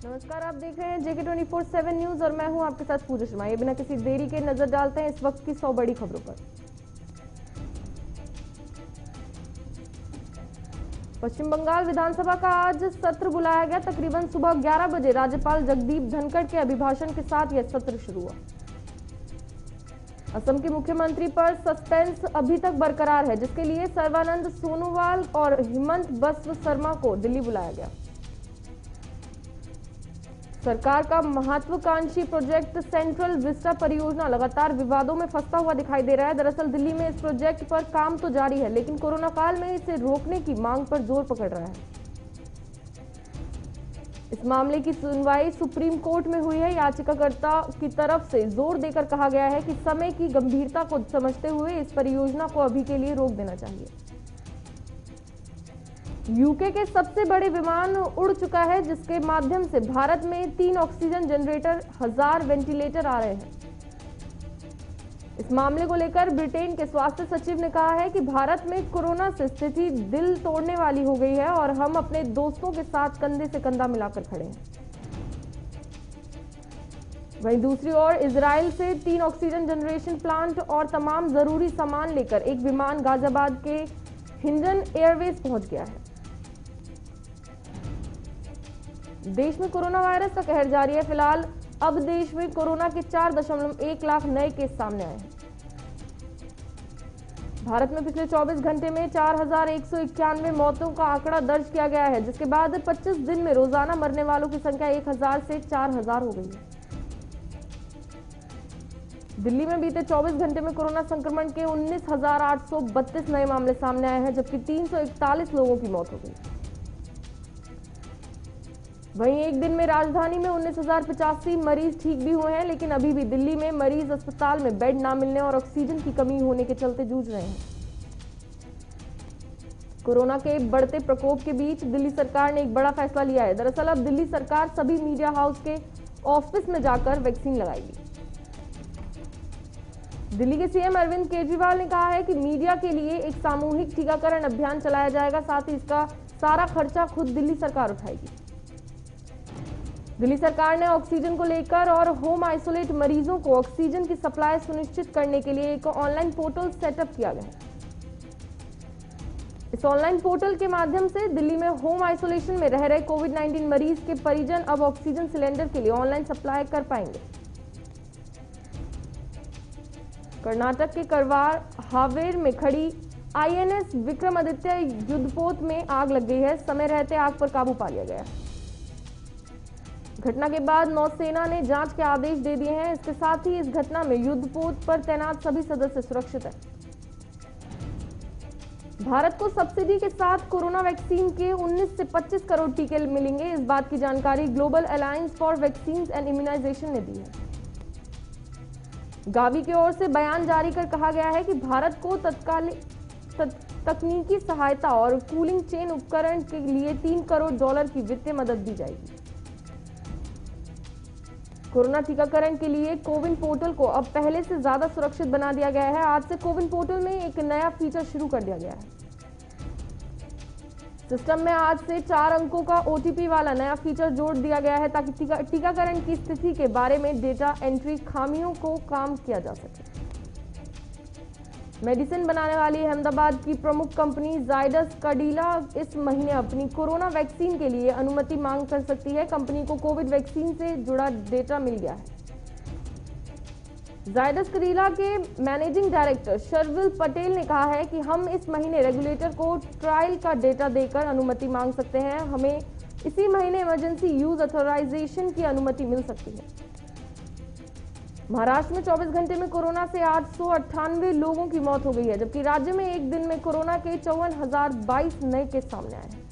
नमस्कार, आप देख रहे हैं JK 24/7 न्यूज और मैं हूं आपके साथ पूजा शर्मा। ये बिना किसी देरी के नजर डालते हैं इस वक्त की 100 बड़ी खबरों पर। पश्चिम बंगाल विधानसभा का आज सत्र बुलाया गया। तकरीबन सुबह 11 बजे राज्यपाल जगदीप धनखड़ के अभिभाषण के साथ यह सत्र शुरू हुआ। असम के मुख्यमंत्री पर सस्पेंस अभी तक बरकरार है, जिसके लिए सर्बानंद सोनोवाल और हिमंत बस्व शर्मा को दिल्ली बुलाया गया। सरकार का महत्वाकांक्षी प्रोजेक्ट सेंट्रल विस्टा परियोजना लगातार विवादों में फंसता हुआ दिखाई दे रहा है। दरअसल दिल्ली में इस प्रोजेक्ट पर काम तो जारी है, लेकिन कोरोना काल में इसे रोकने की मांग पर जोर पकड़ रहा है। इस मामले की सुनवाई सुप्रीम कोर्ट में हुई है। याचिकाकर्ता की तरफ से जोर देकर कहा गया है कि समय की गंभीरता को समझते हुए इस परियोजना को अभी के लिए रोक देना चाहिए। यूके के सबसे बड़े विमान उड़ चुका है, जिसके माध्यम से भारत में 3 ऑक्सीजन जनरेटर, 1000 वेंटिलेटर आ रहे हैं। इस मामले को लेकर ब्रिटेन के स्वास्थ्य सचिव ने कहा है कि भारत में कोरोना से स्थिति दिल तोड़ने वाली हो गई है और हम अपने दोस्तों के साथ कंधे से कंधा मिलाकर खड़े हैं। वहीं दूसरी ओर इजराइल से 3 ऑक्सीजन जनरेशन प्लांट और तमाम जरूरी सामान लेकर एक विमान गाजियाबाद के हिंडन एयरवेज पहुंच गया है। देश में कोरोना वायरस का कहर जारी है। फिलहाल अब देश में कोरोना के 4.1 लाख नए केस सामने आए हैं। भारत में पिछले 24 घंटे में 4191 मौतों का आंकड़ा दर्ज किया गया है, जिसके बाद 25 दिन में रोजाना मरने वालों की संख्या 1000 से 4000 हो गई है। दिल्ली में बीते 24 घंटे में कोरोना संक्रमण के 19,832 नए मामले सामने आए हैं, जबकि 341 लोगों की मौत हो गई। वहीं एक दिन में राजधानी में 19,085 मरीज ठीक भी हुए हैं, लेकिन अभी भी दिल्ली में मरीज अस्पताल में बेड ना मिलने और ऑक्सीजन की कमी होने के चलते जूझ रहे हैं। कोरोना के बढ़ते प्रकोप के बीच दिल्ली सरकार ने एक बड़ा फैसला लिया है। दरअसल अब दिल्ली सरकार सभी मीडिया हाउस के ऑफिस में जाकर वैक्सीन लगाएगी। दिल्ली के सीएम अरविंद केजरीवाल ने कहा है कि मीडिया के लिए एक सामूहिक टीकाकरण अभियान चलाया जाएगा, साथ ही इसका सारा खर्चा खुद दिल्ली सरकार उठाएगी। दिल्ली सरकार ने ऑक्सीजन को लेकर और होम आइसोलेट मरीजों को ऑक्सीजन की सप्लाई सुनिश्चित करने के लिए एक ऑनलाइन पोर्टल सेटअप किया गया है। इस ऑनलाइन पोर्टल के माध्यम से दिल्ली में होम आइसोलेशन में रह रहे कोविड-19 मरीज के परिजन अब ऑक्सीजन सिलेंडर के लिए ऑनलाइन सप्लाई कर पाएंगे। कर्नाटक के करवार हावेर में खड़ी INS विक्रमादित्य युद्धपोत में आग लग गई है। समय रहते आग पर काबू पा लिया गया। घटना के बाद नौसेना ने जांच के आदेश दे दिए हैं। इसके साथ ही इस घटना में युद्धपोत पर तैनात सभी सदस्य सुरक्षित हैं। भारत को सब्सिडी के साथ कोरोना वैक्सीन के 19 से 25 करोड़ टीके मिलेंगे। इस बात की जानकारी Global Alliance for Vaccine and Immunization ने दी है। गावी की ओर से बयान जारी कर कहा गया है कि भारत को तकनीकी सहायता और कूलिंग चेन उपकरण के लिए $3 करोड़ की वित्तीय मदद दी जाएगी। कोरोना टीकाकरण के लिए कोविन पोर्टल को अब पहले से ज्यादा सुरक्षित बना दिया गया है। आज से कोविन पोर्टल में एक नया फीचर शुरू कर दिया गया है। सिस्टम में आज से 4 अंकों का OTP वाला नया फीचर जोड़ दिया गया है, ताकि टीकाकरण की स्थिति के बारे में डेटा एंट्री खामियों को कम किया जा सके। मेडिसिन बनाने वाली अहमदाबाद की प्रमुख कंपनी जायडस कैडिला इस महीने अपनी कोरोना वैक्सीन के लिए अनुमति मांग कर सकती है। कंपनी को कोविड वैक्सीन से जुड़ा डेटा मिल गया है। जायडस कैडिला के मैनेजिंग डायरेक्टर शर्विल पटेल ने कहा है कि हम इस महीने रेगुलेटर को ट्रायल का डेटा देकर अनुमति मांग सकते हैं। हमें इसी महीने इमरजेंसी यूज ऑथराइजेशन की अनुमति मिल सकती है। महाराष्ट्र में 24 घंटे में कोरोना से 898 लोगों की मौत हो गई है, जबकि राज्य में एक दिन में कोरोना के 54,022 नए केस सामने आए हैं।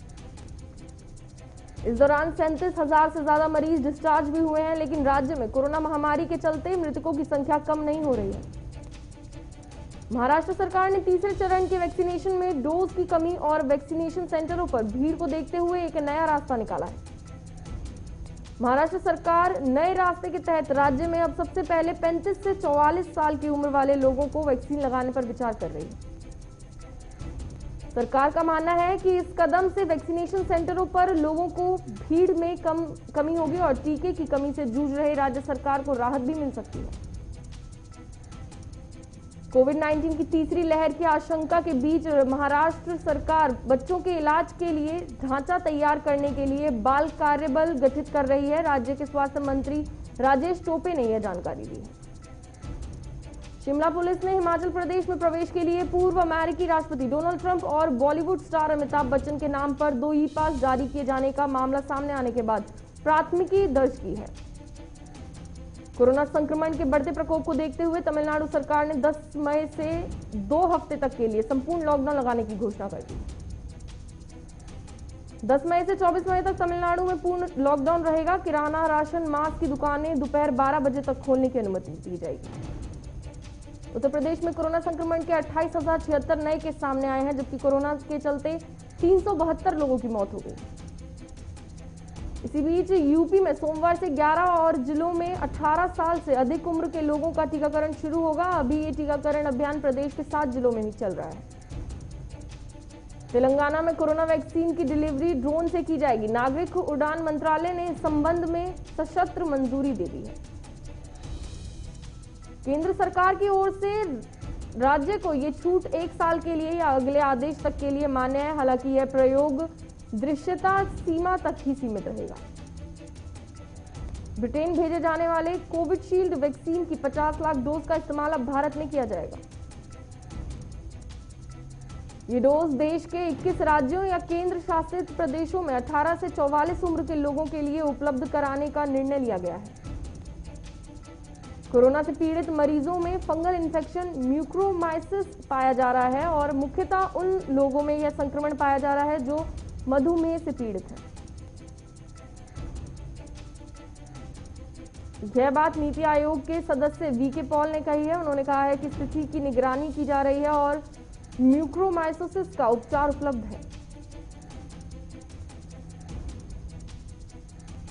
इस दौरान 37,000 से ज्यादा मरीज डिस्चार्ज भी हुए हैं, लेकिन राज्य में कोरोना महामारी के चलते मृतकों की संख्या कम नहीं हो रही है। महाराष्ट्र सरकार ने तीसरे चरण के वैक्सीनेशन में डोज की कमी और वैक्सीनेशन सेंटरों पर भीड़ को देखते हुए एक नया रास्ता निकाला है। महाराष्ट्र सरकार नए रास्ते के तहत राज्य में अब सबसे पहले 35 से 44 साल की उम्र वाले लोगों को वैक्सीन लगाने पर विचार कर रही है। सरकार का मानना है कि इस कदम से वैक्सीनेशन सेंटरों पर लोगों को भीड़ में कमी होगी और टीके की कमी से जूझ रहे राज्य सरकार को राहत भी मिल सकती है। कोविड-19 की तीसरी लहर की आशंका के बीच महाराष्ट्र सरकार बच्चों के इलाज के लिए ढांचा तैयार करने के लिए बाल कार्यबल गठित कर रही है। राज्य के स्वास्थ्य मंत्री राजेश टोपे ने यह जानकारी दी है। शिमला पुलिस ने हिमाचल प्रदेश में प्रवेश के लिए पूर्व अमेरिकी राष्ट्रपति डोनाल्ड ट्रंप और बॉलीवुड स्टार अमिताभ बच्चन के नाम पर 2 ई-पास जारी किए जाने का मामला सामने आने के बाद प्राथमिकी दर्ज की है। कोरोना संक्रमण के बढ़ते प्रकोप को देखते हुए तमिलनाडु सरकार ने 10 मई से 2 हफ्ते तक के लिए संपूर्ण लॉकडाउन लगाने की घोषणा कर दी। 10 मई से 24 मई तक तमिलनाडु में पूर्ण लॉकडाउन रहेगा। किराना, राशन, मास्क की दुकानें दोपहर 12 बजे तक खोलने की अनुमति दी जाएगी। उत्तर प्रदेश में कोरोना संक्रमण के 28,076 नए केस सामने आए हैं, जबकि कोरोना के चलते 372 लोगों की मौत हो गई। इसी बीच यूपी में सोमवार से 11 और जिलों में 18 साल से अधिक उम्र के लोगों का टीकाकरण शुरू होगा। अभी ये टीकाकरण अभियान प्रदेश के 7 जिलों में ही चल रहा है। तेलंगाना में कोरोना वैक्सीन की डिलीवरी ड्रोन से की जाएगी। नागरिक उड्डयन मंत्रालय ने इस संबंध में सशर्त मंजूरी दे दी है। केंद्र सरकार की ओर से राज्य को ये छूट 1 साल के लिए या अगले आदेश तक के लिए मान्य है। हालांकि यह प्रयोग दृश्यता सीमा तक ही सीमित रहेगा। ब्रिटेन भेजे जाने वाले कोविशील्ड वैक्सीन की 50 लाख डोज का इस्तेमाल अब भारत में किया जाएगा। ये डोज देश के 21 राज्यों या केंद्र शासित प्रदेशों में 18 से 44 उम्र के लोगों के लिए उपलब्ध कराने का निर्णय लिया गया है। कोरोना से पीड़ित मरीजों में फंगल इन्फेक्शन म्यूकोरमाइसिस पाया जा रहा है और मुख्यतः उन लोगों में यह संक्रमण पाया जा रहा है जो मधुमेह से पीड़ित हैं। यह बात नीति आयोग के सदस्य वीके पॉल ने कही है। उन्होंने कहा है कि स्थिति की निगरानी की जा रही है और म्यूकोरमाइसिस का उपचार उपलब्ध है।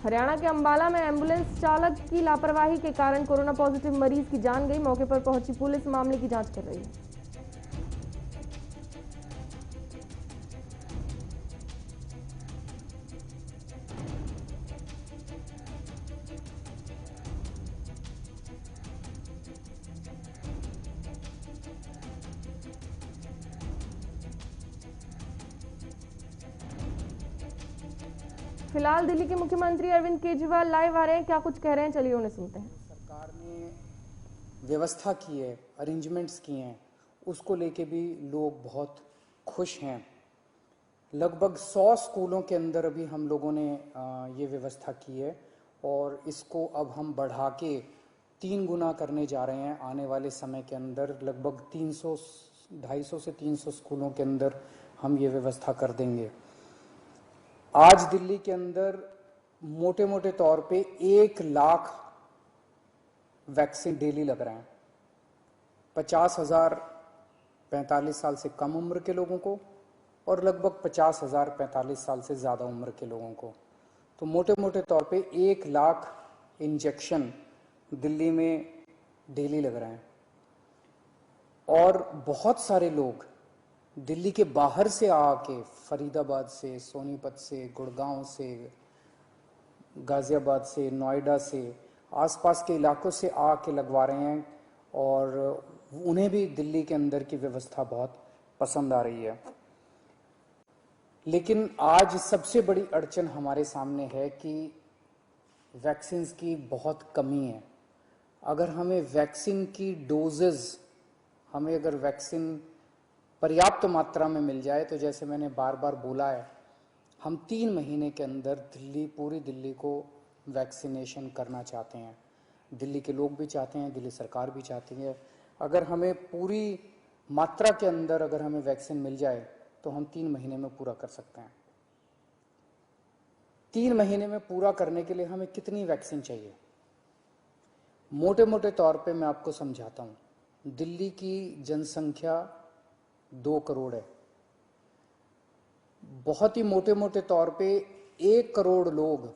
हरियाणा के अंबाला में एम्बुलेंस चालक की लापरवाही के कारण कोरोना पॉजिटिव मरीज की जान गई। मौके पर पहुंची पुलिस मामले की जांच कर रही है। फिलहाल दिल्ली के मुख्यमंत्री अरविंद केजरीवाल लाइव आ रहे हैं। क्या कुछ कह रहे हैं, चलिए उन्हें सुनते हैं। सरकार ने व्यवस्था की है, अरेंजमेंट्स किए हैं, उसको लेके भी लोग बहुत खुश हैं। लगभग 100 स्कूलों के अंदर अभी हम लोगों ने ये व्यवस्था की है और इसको अब हम बढ़ा के 3 गुना करने जा रहे हैं। आने वाले समय के अंदर लगभग 250 से 300 स्कूलों के अंदर हम ये व्यवस्था कर देंगे। आज दिल्ली के अंदर मोटे मोटे तौर पे 1 लाख वैक्सीन डेली लग रहे हैं। 50,000 45 साल से कम उम्र के लोगों को और लगभग 50,000 45 साल से ज़्यादा उम्र के लोगों को। तो मोटे मोटे तौर पे 1 लाख इंजेक्शन दिल्ली में डेली लग रहे हैं। और बहुत सारे लोग दिल्ली के बाहर से आके, फरीदाबाद से, सोनीपत से, गुड़गांव से, गाजियाबाद से, नोएडा से, आसपास के इलाकों से आके लगवा रहे हैं और उन्हें भी दिल्ली के अंदर की व्यवस्था बहुत पसंद आ रही है। लेकिन आज सबसे बड़ी अड़चन हमारे सामने है कि वैक्सीन की बहुत कमी है। अगर हमें वैक्सीन की डोजेज, हमें अगर वैक्सीन पर्याप्त मात्रा में मिल जाए तो जैसे मैंने बार बार बोला है, हम 3 महीने के अंदर पूरी दिल्ली को वैक्सीनेशन करना चाहते हैं। दिल्ली के लोग भी चाहते हैं, दिल्ली सरकार भी चाहती है। अगर हमें पूरी मात्रा के अंदर अगर हमें वैक्सीन मिल जाए तो हम 3 महीने में पूरा कर सकते हैं। 3 महीने में पूरा करने के लिए हमें कितनी वैक्सीन चाहिए? मोटे मोटे तौर पे मैं आपको समझाता हूं। दिल्ली की जनसंख्या 2 करोड़ है। बहुत ही मोटे मोटे तौर पे 1 करोड़ लोग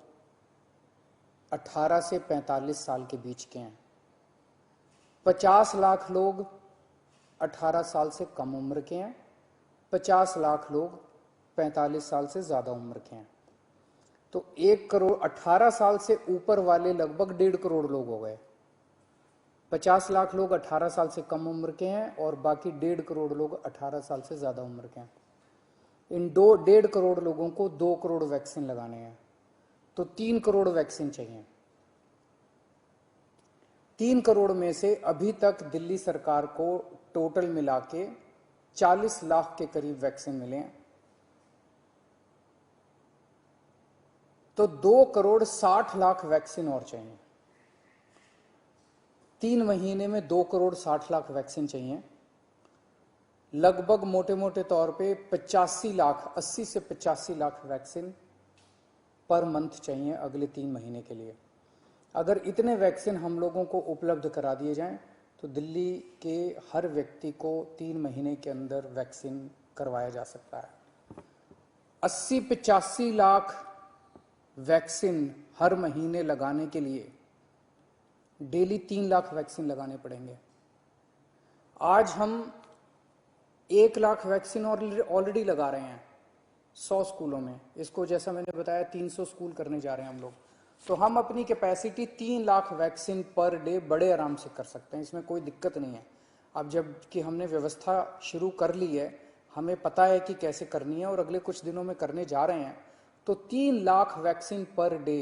18 से 45 साल के बीच के हैं। 50 लाख लोग 18 साल से कम उम्र के हैं 50 लाख लोग 45 साल से ज्यादा उम्र के हैं, तो 1 करोड़ 18 साल से ऊपर वाले लगभग 1.5 करोड़ लोग हो गए। 50 लाख लोग 18 साल से कम उम्र के हैं और बाकी 1.5 करोड़ लोग 18 साल से ज्यादा उम्र के हैं। इन 1.5 करोड़ लोगों को 2 करोड़ वैक्सीन लगाने हैं, तो 3 करोड़ वैक्सीन चाहिए। 3 करोड़ में से अभी तक दिल्ली सरकार को टोटल मिला के 40 लाख के करीब वैक्सीन मिले हैं, तो 2 करोड़ 60 लाख वैक्सीन और चाहिए। 3 महीने में 2 करोड़ 60 लाख वैक्सीन चाहिए। लगभग मोटे मोटे तौर पे 85 लाख 80 से 85 लाख वैक्सीन पर मंथ चाहिए अगले 3 महीने के लिए। अगर इतने वैक्सीन हम लोगों को उपलब्ध करा दिए जाएं तो दिल्ली के हर व्यक्ति को 3 महीने के अंदर वैक्सीन करवाया जा सकता है। 80-85 लाख वैक्सीन हर महीने लगाने के लिए डेली 3 लाख वैक्सीन लगाने पड़ेंगे। आज हम 1 लाख वैक्सीन ऑलरेडी लगा रहे हैं 100 स्कूलों में। इसको जैसा मैंने बताया 300 स्कूल करने जा रहे हैं हम लोग, तो हम अपनी capacity 3 lakh vaccine per day बड़े आराम से कर सकते हैं, इसमें कोई दिक्कत नहीं है। अब जब कि हमने व्यवस्था शुरू कर ली है, हमें पता है कि कैसे करनी है और अगले कुछ दिनों में करने जा रहे हैं, तो 3 लाख वैक्सीन पर डे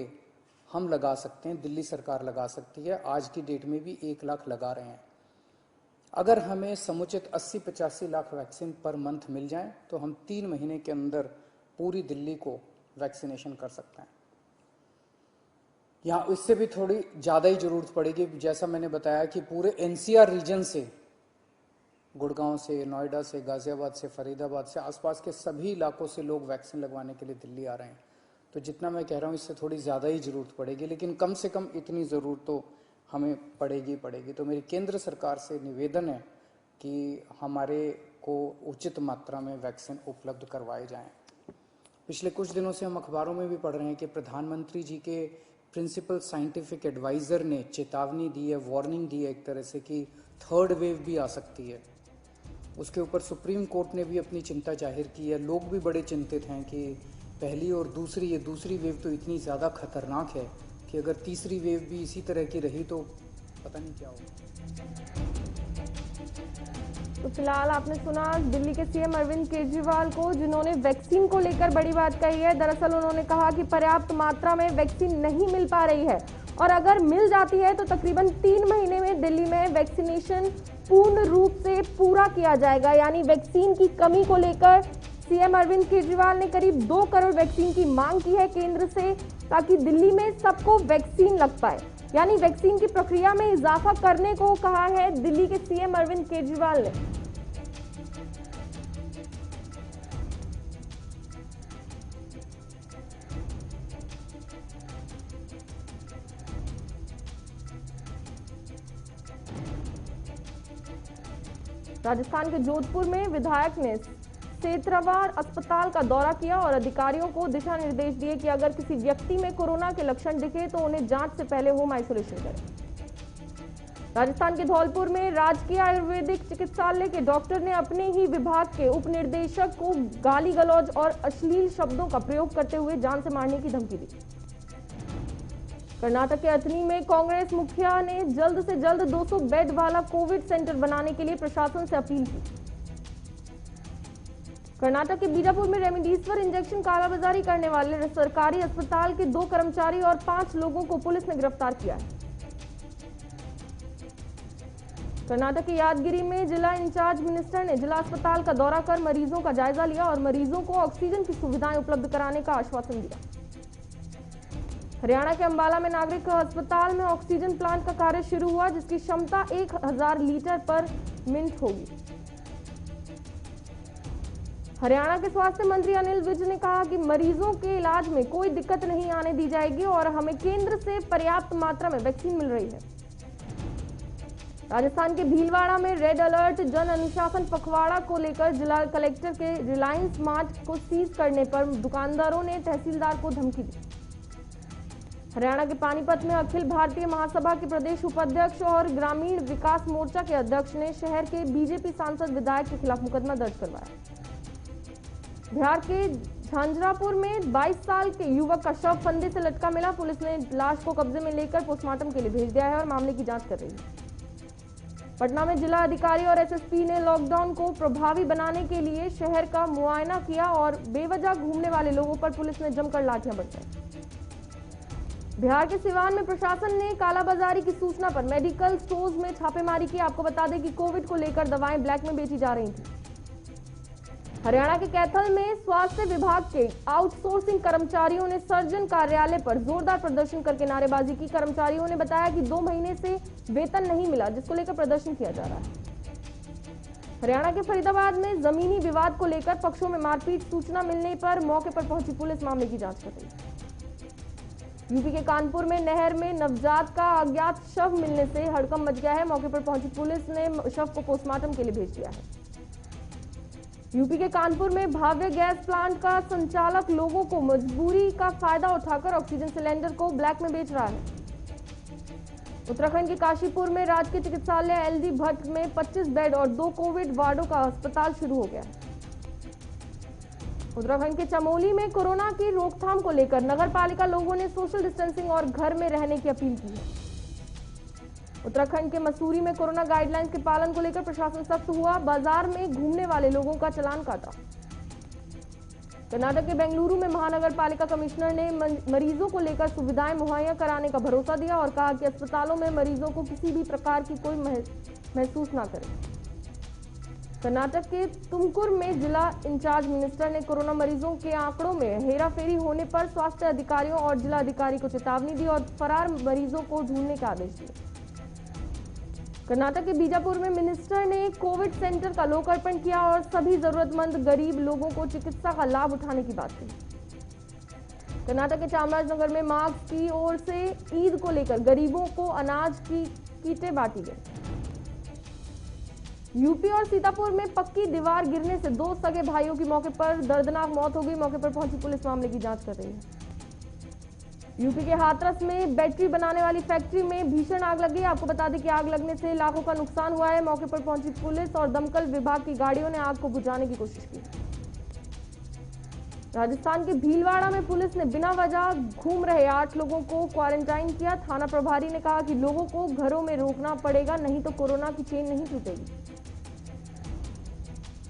हम लगा सकते हैं, दिल्ली सरकार लगा सकती है। आज की डेट में भी 1 लाख लगा रहे हैं। अगर हमें समुचित 80-85 लाख वैक्सीन पर मंथ मिल जाए तो हम 3 महीने के अंदर पूरी दिल्ली को वैक्सीनेशन कर सकते हैं। यहाँ इससे भी थोड़ी ज़्यादा ही जरूरत पड़ेगी। जैसा मैंने बताया कि पूरे एनसीआर रीजन से, गुड़गांव से, नोएडा से, गाजियाबाद से, फरीदाबाद से, आसपास के सभी इलाकों से लोग वैक्सीन लगवाने के लिए दिल्ली आ रहे हैं। तो जितना मैं कह रहा हूँ इससे थोड़ी ज़्यादा ही जरूरत पड़ेगी, लेकिन कम से कम इतनी ज़रूरत तो हमें पड़ेगी। तो मेरी केंद्र सरकार से निवेदन है कि हमारे को उचित मात्रा में वैक्सीन उपलब्ध करवाए जाएं। पिछले कुछ दिनों से हम अखबारों में भी पढ़ रहे हैं कि प्रधानमंत्री जी के प्रिंसिपल साइंटिफिक एडवाइजर ने चेतावनी दी है, वार्निंग दी है एक तरह से कि 3rd वेव भी आ सकती है। उसके ऊपर सुप्रीम कोर्ट ने भी अपनी चिंता जाहिर की है। लोग भी बड़े चिंतित हैं कि पहली और दूसरी वेव तो इतनी ज़्यादा खतरनाक है कि अगर तीसरी वेव भी इसी तरह की रही तो पता नहीं क्या होगा। तो फिलहाल आपने सुना दिल्ली के सीएम अरविंद केजरीवाल को, जिन्होंने वैक्सीन को लेकर बड़ी बात कही है। दरअसल उन्होंने कहा कि पर्याप्त मात्रा में वैक्सीन नहीं मिल पा रही है और अगर मिल जाती है तो तकरीबन 3 महीने में दिल्ली में वैक्सीनेशन पूर्ण रूप से पूरा किया जाएगा। यानी वैक्सीन की कमी को लेकर सीएम अरविंद केजरीवाल ने करीब 2 करोड़ वैक्सीन की मांग की है केंद्र से, ताकि दिल्ली में सबको वैक्सीन लग पाए। यानी वैक्सीन की प्रक्रिया में इजाफा करने को कहा है दिल्ली के सीएम अरविंद केजरीवाल ने। राजस्थान के जोधपुर में विधायक ने सेतरावार अस्पताल का दौरा किया और अधिकारियों को दिशा निर्देश दिए कि अगर किसी व्यक्ति में कोरोना के लक्षण दिखे तो उन्हें जांच से पहले होम आइसोलेशन करें। राजस्थान के धौलपुर में राजकीय आयुर्वेदिक चिकित्सालय के डॉक्टर ने अपने ही विभाग के उप निदेशक को गाली गलौज और अश्लील शब्दों का प्रयोग करते हुए जान से मारने की धमकी दी। कर्नाटक के अथनी में कांग्रेस मुखिया ने जल्द से जल्द 200 बेड वाला कोविड सेंटर बनाने के लिए प्रशासन से अपील की। कर्नाटक के बीजापुर में रेमडेसिविर इंजेक्शन कालाबाजारी करने वाले सरकारी अस्पताल के 2 कर्मचारी और 5 लोगों को पुलिस ने गिरफ्तार किया है। कर्नाटक के यादगिरी में जिला इंचार्ज मिनिस्टर ने जिला अस्पताल का दौरा कर मरीजों का जायजा लिया और मरीजों को ऑक्सीजन की सुविधाएं उपलब्ध कराने का आश्वासन दिया। हरियाणा के अंबाला में नागरिक अस्पताल में ऑक्सीजन प्लांट का कार्य शुरू हुआ, जिसकी क्षमता 1000 लीटर पर मिनट होगी। हरियाणा के स्वास्थ्य मंत्री अनिल विज ने कहा कि मरीजों के इलाज में कोई दिक्कत नहीं आने दी जाएगी और हमें केंद्र से पर्याप्त मात्रा में वैक्सीन मिल रही है। राजस्थान के भीलवाड़ा में रेड अलर्ट जन अनुशासन पखवाड़ा को लेकर जिला कलेक्टर के रिलायंस मार्ट को सीज करने पर दुकानदारों ने तहसीलदार को धमकी दी। हरियाणा के पानीपत में अखिल भारतीय महासभा के प्रदेश उपाध्यक्ष और ग्रामीण विकास मोर्चा के अध्यक्ष ने शहर के बीजेपी सांसद विधायक के खिलाफ मुकदमा दर्ज करवाया। बिहार के झांझरापुर में 22 साल के युवक का शव फंदे से लटका मिला। पुलिस ने लाश को कब्जे में लेकर पोस्टमार्टम के लिए भेज दिया है और मामले की जांच कर रही है। पटना में जिला अधिकारी और एसएसपी ने लॉकडाउन को प्रभावी बनाने के लिए शहर का मुआयना किया और बेवजह घूमने वाले लोगों पर पुलिस ने जमकर लाठियां बरसाई। बिहार के सिवान में प्रशासन ने कालाबाजारी की सूचना पर मेडिकल स्टोर्स में छापेमारी की। आपको बता दें कि कोविड को लेकर दवाएं ब्लैक में बेची जा रही थी। हरियाणा के कैथल में स्वास्थ्य विभाग के आउटसोर्सिंग कर्मचारियों ने सर्जन कार्यालय पर जोरदार प्रदर्शन करके नारेबाजी की। कर्मचारियों ने बताया कि 2 महीने से वेतन नहीं मिला, जिसको लेकर प्रदर्शन किया जा रहा है। हरियाणा के फरीदाबाद में जमीनी विवाद को लेकर पक्षों में मारपीट, सूचना मिलने पर मौके पर पहुंची पुलिस मामले की जांच कर रही है। यूपी के कानपुर में नहर में नवजात का अज्ञात शव मिलने से हड़कंप मच गया है। मौके पर पहुंची पुलिस ने शव को पोस्टमार्टम के लिए भेज दिया है। यूपी के कानपुर में भाव्य गैस प्लांट का संचालक लोगों को मजबूरी का फायदा उठाकर ऑक्सीजन सिलेंडर को ब्लैक में बेच रहा है। उत्तराखंड के काशीपुर में राजकीय चिकित्सालय एलडी भट्ट में 25 बेड और 2 कोविड वार्डों का अस्पताल शुरू हो गया है। उत्तराखंड के चमोली में कोरोना की रोकथाम को लेकर नगर पालिका लोगों ने सोशल डिस्टेंसिंग और घर में रहने की अपील की है। उत्तराखंड के मसूरी में कोरोना गाइडलाइंस के पालन को लेकर प्रशासन सख्त हुआ। बाजार में घूमने वाले लोगों का चालान काटा। कर्नाटक के बेंगलुरु में महानगर पालिका कमिश्नर ने मरीजों को लेकर सुविधाएं मुहैया कराने का भरोसा दिया और कहा कि अस्पतालों में मरीजों को किसी भी प्रकार की कोई महसूस ना करे। कर्नाटक के तुमकुर में जिला इंचार्ज मिनिस्टर ने कोरोना मरीजों के आंकड़ों में हेराफेरी होने पर स्वास्थ्य अधिकारियों और जिला अधिकारी को चेतावनी दी और फरार मरीजों को ढूंढने के आदेश दिए। कर्नाटक के बीजापुर में मिनिस्टर ने कोविड सेंटर का लोकार्पण किया और सभी जरूरतमंद गरीब लोगों को चिकित्सा का लाभ उठाने की बात कही। कर्नाटक के चामराजनगर में मार्क्स की ओर से ईद को लेकर गरीबों को अनाज की कीटें बांटी गई। यूपी और सीतापुर में पक्की दीवार गिरने से 2 सगे भाइयों की मौके पर दर्दनाक मौत हो गई। मौके पर पहुंची पुलिस मामले की जांच कर रही है। यूपी के हाथरस में बैटरी बनाने वाली फैक्ट्री में भीषण आग लगी। आपको बता दें कि आग लगने से लाखों का नुकसान हुआ है। मौके पर पहुंची पुलिस और दमकल विभाग की गाड़ियों ने आग को बुझाने की कोशिश की। राजस्थान के भीलवाड़ा में पुलिस ने बिना वजह घूम रहे 8 लोगों को क्वारंटाइन किया। थाना प्रभारी ने कहा कि लोगों को घरों में रोकना पड़ेगा, नहीं तो कोरोना की चेन नहीं टूटेगी।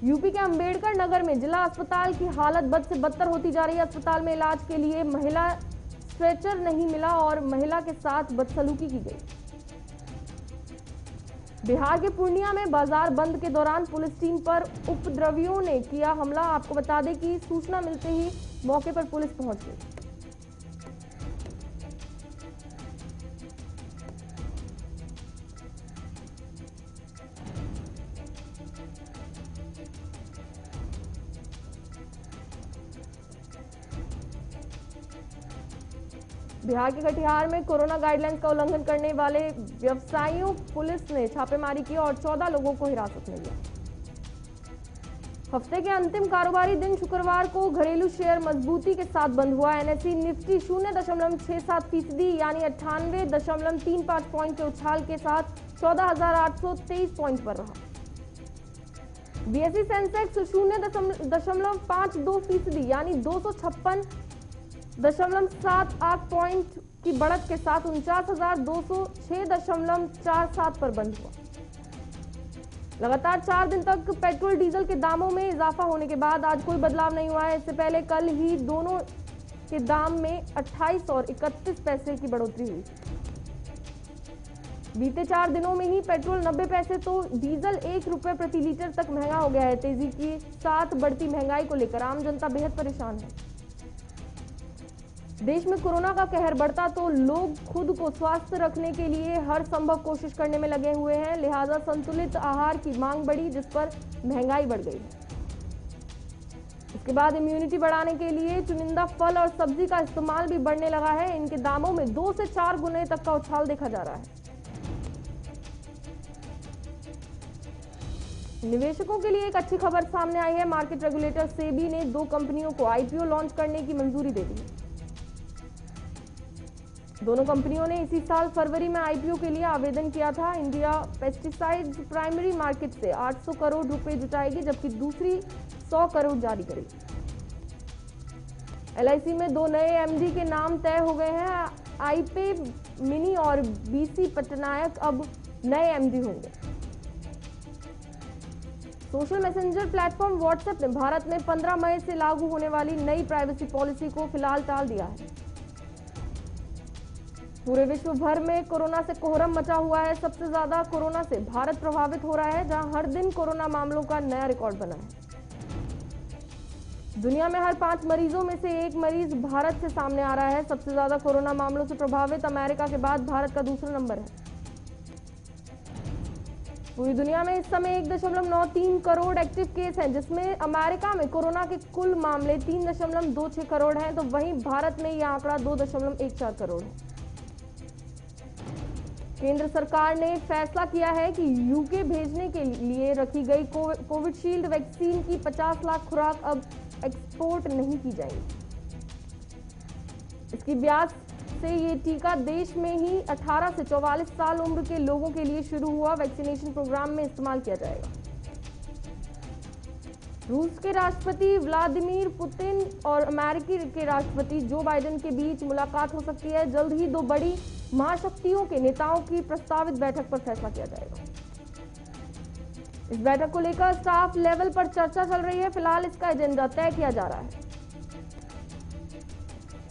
यूपी के अंबेडकर नगर में जिला अस्पताल की हालत बद से बदतर होती जा रही है। अस्पताल में इलाज के लिए महिला स्ट्रेचर नहीं मिला और महिला के साथ बदसलूकी की गई। बिहार के पूर्णिया में बाजार बंद के दौरान पुलिस टीम पर उपद्रवियों ने किया हमला। आपको बता दें कि सूचना मिलते ही मौके पर पुलिस पहुंच गई। बिहार के कटिहार में कोरोना गाइडलाइंस का उल्लंघन करने वाले व्यवसायियों पुलिस ने छापेमारी की और 14 लोगों को हिरासत में लिया। हफ्ते के अंतिम कारोबारी दिन शुक्रवार को घरेलू शेयर मजबूती के साथ बंद हुआ। एनएसई निफ्टी 0.67% यानी 98.35 पॉइंट के उछाल के साथ 14,823 पॉइंट पर रहा। बीएसई सेंसेक्स 0.52% यानी 256.78 पॉइंट की बढ़त के साथ 49,206.47 पर बंद हुआ। लगातार 4 दिन तक पेट्रोल डीजल के दामों में इजाफा होने के बाद आज कोई बदलाव नहीं हुआ है। इससे पहले कल ही दोनों के दाम में 28 और 31 पैसे की बढ़ोतरी हुई। बीते 4 दिनों में ही पेट्रोल 90 पैसे तो डीजल 1 रुपए प्रति लीटर तक महंगा हो गया है। तेजी के साथ बढ़ती महंगाई को लेकर आम जनता बेहद परेशान है। देश में कोरोना का कहर बढ़ता तो लोग खुद को स्वस्थ रखने के लिए हर संभव कोशिश करने में लगे हुए हैं। लिहाजा संतुलित आहार की मांग बढ़ी, जिस पर महंगाई बढ़ गई है। इसके बाद इम्यूनिटी बढ़ाने के लिए चुनिंदा फल और सब्जी का इस्तेमाल भी बढ़ने लगा है। इनके दामों में 2 से 4 गुने तक का उछाल देखा जा रहा है। निवेशकों के लिए एक अच्छी खबर सामने आई है। मार्केट रेगुलेटर सेबी ने 2 कंपनियों को आईपीओ लॉन्च करने की मंजूरी दे दी है। दोनों कंपनियों ने इसी साल फरवरी में आईपीओ के लिए आवेदन किया था। इंडिया पेस्टिसाइड्स प्राइमरी मार्केट से 800 करोड़ रुपए जुटाएगी, जबकि दूसरी 100 करोड़ जारी करेगी। LIC में 2 नए MD के नाम तय हो गए हैं। IP मिनी और BC पटनायक अब नए MD होंगे। सोशल मैसेंजर प्लेटफॉर्म व्हाट्सएप ने भारत में 15 मई से लागू होने वाली नई प्राइवेसी पॉलिसी को फिलहाल टाल दिया है। पूरे विश्व भर में कोरोना से कोहराम मचा हुआ है। सबसे ज्यादा कोरोना से भारत प्रभावित हो रहा है, जहां हर दिन कोरोना मामलों का नया रिकॉर्ड बना है। दुनिया में हर 5 मरीजों में से 1 मरीज भारत से सामने आ रहा है। सबसे ज्यादा कोरोना मामलों से प्रभावित अमेरिका के बाद भारत का दूसरा नंबर है। पूरी दुनिया में इस समय 1.93 करोड़ एक्टिव केस हैं, जिसमें अमेरिका में कोरोना के कुल मामले 3.26 करोड़ हैं, तो वहीं भारत में यह आंकड़ा 2.14 करोड़ है। केंद्र सरकार ने फैसला किया है कि यूके भेजने के लिए रखी गई कोविशील्ड वैक्सीन की 50 लाख खुराक अब एक्सपोर्ट नहीं की जाएगी। इसकी ब्याज से ये टीका देश में ही 18 से 44 साल उम्र के लोगों के लिए शुरू हुआ वैक्सीनेशन प्रोग्राम में इस्तेमाल किया जाएगा। रूस के राष्ट्रपति व्लादिमीर पुतिन और अमेरिकी के राष्ट्रपति जो बाइडेन के बीच मुलाकात हो सकती है। जल्द ही 2 बड़ी महाशक्तियों के नेताओं की प्रस्तावित बैठक पर फैसला किया जाएगा। इस बैठक को लेकर स्टाफ लेवल पर चर्चा चल रही है। फिलहाल इसका एजेंडा तय किया जा रहा है।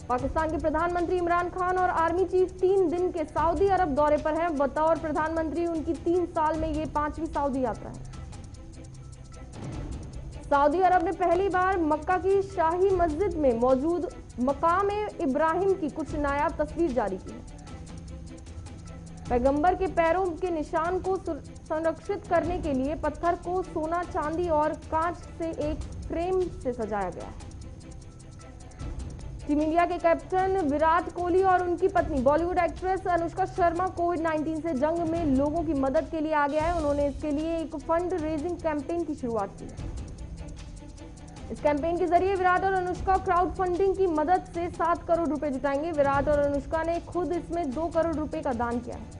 पाकिस्तान के प्रधानमंत्री इमरान खान और आर्मी चीफ 3 दिन के सऊदी अरब दौरे पर हैं। बतौर प्रधानमंत्री उनकी 3 साल में ये 5वीं सऊदी यात्रा है। सऊदी अरब ने पहली बार मक्का की शाही मस्जिद में मौजूद मकाम इब्राहिम की कुछ नायाब तस्वीर जारी की है। पैगंबर के पैरों के निशान को संरक्षित करने के लिए पत्थर को सोना, चांदी और कांच से एक फ्रेम से सजाया गया है। टीम इंडिया के कैप्टन विराट कोहली और उनकी पत्नी बॉलीवुड एक्ट्रेस अनुष्का शर्मा कोविड-19 से जंग में लोगों की मदद के लिए आगे आए। उन्होंने इसके लिए एक फंड रेजिंग कैंपेन की शुरुआत की है। इस कैंपेन के जरिए विराट और अनुष्का क्राउड फंडिंग की मदद से 7 करोड़ रुपए जुटाएंगे। विराट और अनुष्का ने खुद इसमें 2 करोड़ रुपए का दान किया है।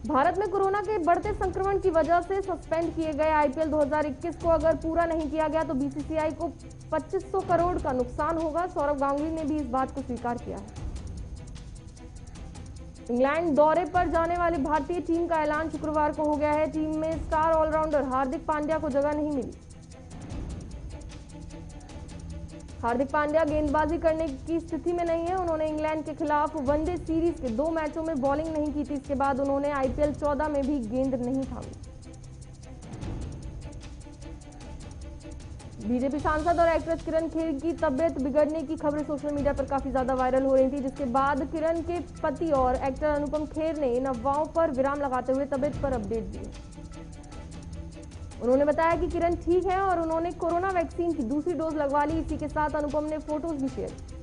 भारत में कोरोना के बढ़ते संक्रमण की वजह से सस्पेंड किए गए IPL 2021 को अगर पूरा नहीं किया गया तो BCCI को 2500 करोड़ का नुकसान होगा। सौरव गांगुली ने भी इस बात को स्वीकार किया है। इंग्लैंड दौरे पर जाने वाली भारतीय टीम का ऐलान शुक्रवार को हो गया है। टीम में स्टार ऑलराउंडर हार्दिक पांड्या को जगह नहीं मिली। हार्दिक पांड्या गेंदबाजी करने की स्थिति में नहीं है। उन्होंने इंग्लैंड के खिलाफ वनडे सीरीज के 2 मैचों में बॉलिंग नहीं की थी। इसके बाद उन्होंने IPL 14 में भी गेंद नहीं थामी। बीजेपी सांसद और एक्ट्रेस किरण खेर की तबियत बिगड़ने की खबरें सोशल मीडिया पर काफी ज्यादा वायरल हो रही थी, जिसके बाद किरण के पति और एक्टर अनुपम खेर ने इन अफवाहों पर विराम लगाते हुए तबियत पर अपडेट दी। उन्होंने बताया कि किरण ठीक है और उन्होंने कोरोना वैक्सीन की दूसरी डोज लगवा ली। इसी के साथ अनुपम ने फोटोज भी शेयर की।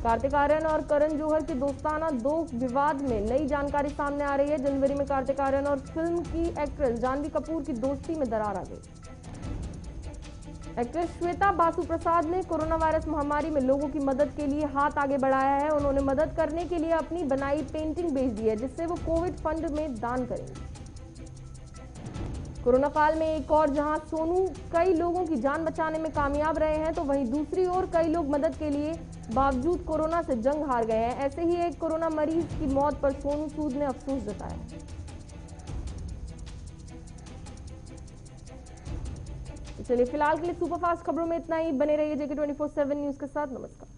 कार्तिक आर्यन और करण जौहर के दोस्ताना 2 विवाद में नई जानकारी सामने आ रही है। जनवरी में कार्तिक आर्यन और फिल्म की एक्ट्रेस जानवी कपूर की दोस्ती में दरार आ गई। एक्ट्रेस श्वेता बासु प्रसाद ने कोरोना वायरस महामारी में लोगों की मदद के लिए हाथ आगे बढ़ाया है। उन्होंने मदद करने के लिए अपनी बनाई पेंटिंग बेच दी है, जिससे वो कोविड फंड में दान करेंगे। कोरोना काल में एक और जहां सोनू कई लोगों की जान बचाने में कामयाब रहे हैं, तो वहीं दूसरी ओर कई लोग मदद के लिए बावजूद कोरोना से जंग हार गए हैं। ऐसे ही एक कोरोना मरीज की मौत पर सोनू सूद ने अफसोस जताया। चलिए फिलहाल के लिए सुपरफास्ट खबरों में इतना ही। बने रहिए JK 24/7 न्यूज के साथ। नमस्कार।